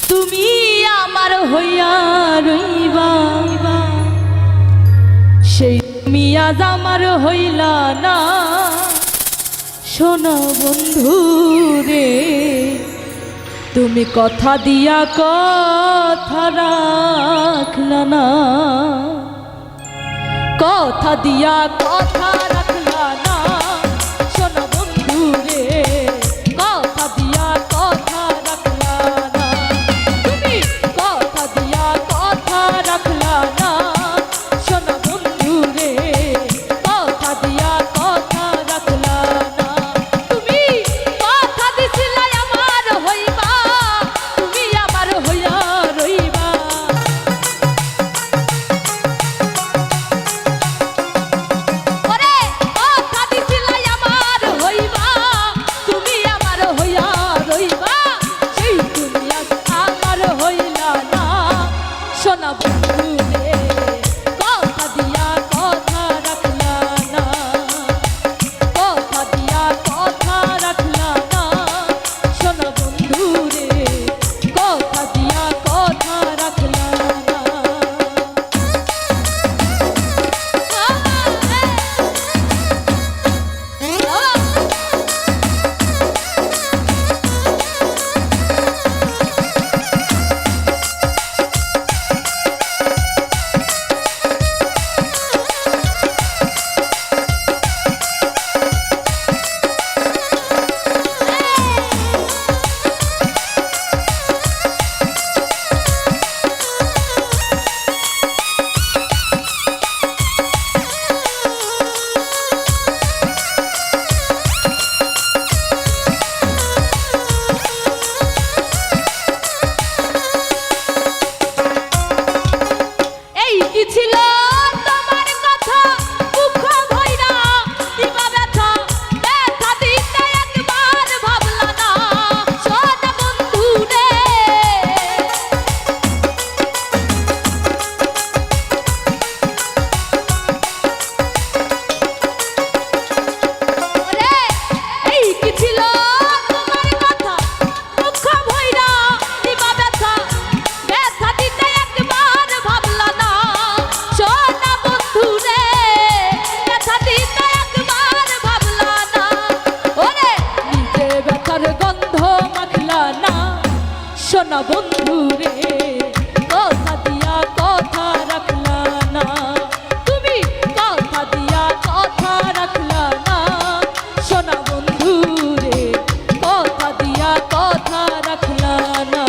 তুমি আমার হইয়া রইবা, সেই তুমি আজ আমার হইলা না। শোনো বন্ধু রে, তুমি কথা দিয়া কথা রাখলা না, কথা দিয়া কথা রাখলা না। শোনো বন্ধু রে, কথা দিয়া কথা রাখলা না, তুমি কথা দিয়া কথা রাখলা না। শোনো বন্ধু রে, কথা দিয়া কথা রাখলা না, তুমি কথা দিছিলা আমার হইবা, তুমি আমার হইয়া রইবা। শোনা বন্ধু রে, কথা দিয়া কথা রাখলা না, কথা দিয়া কথা রাখলা না। শোনা বন্ধু রে, কথা দিয়া কথা রাখলা না। শোনা বন্ধু রে, কথা দিয়া কথা রাখলা না, তুমি কথা দিয়া কথা রাখলা না। শোনা বন্ধু রে, কথা দিয়া কথা রাখলা না।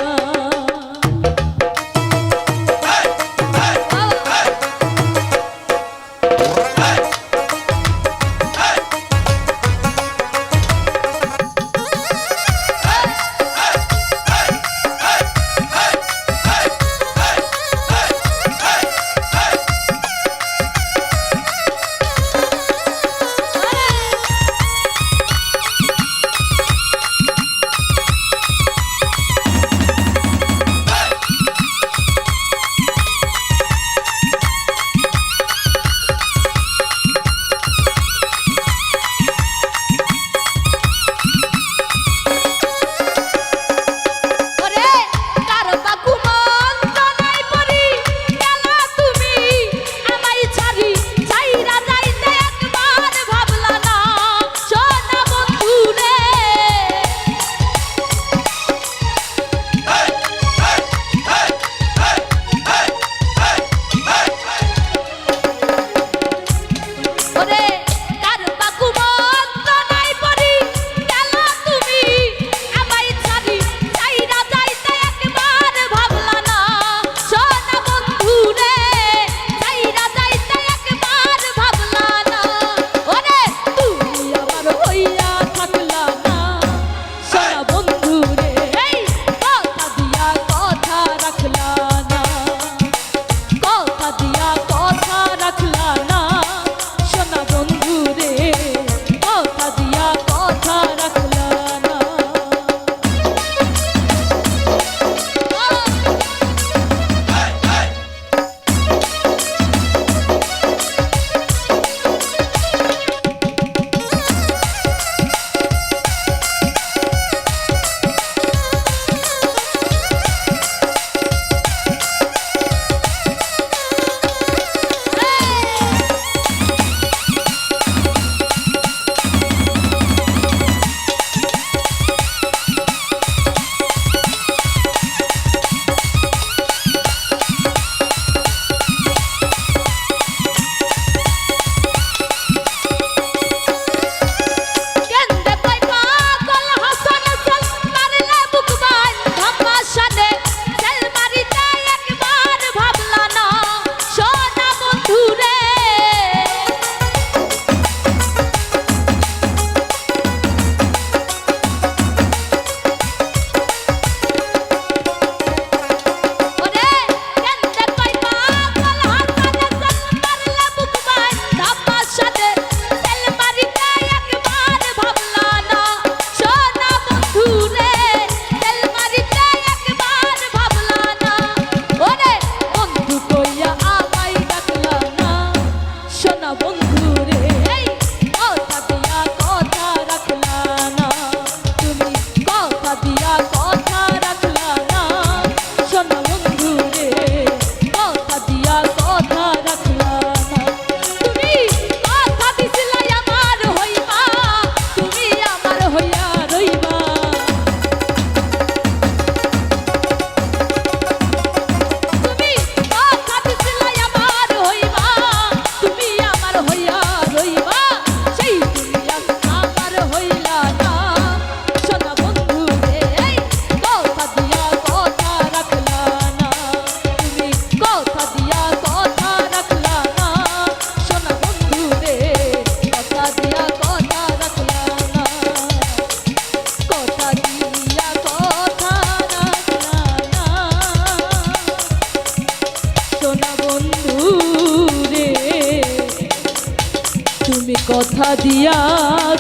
তুমি কথা দিয়া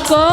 কথা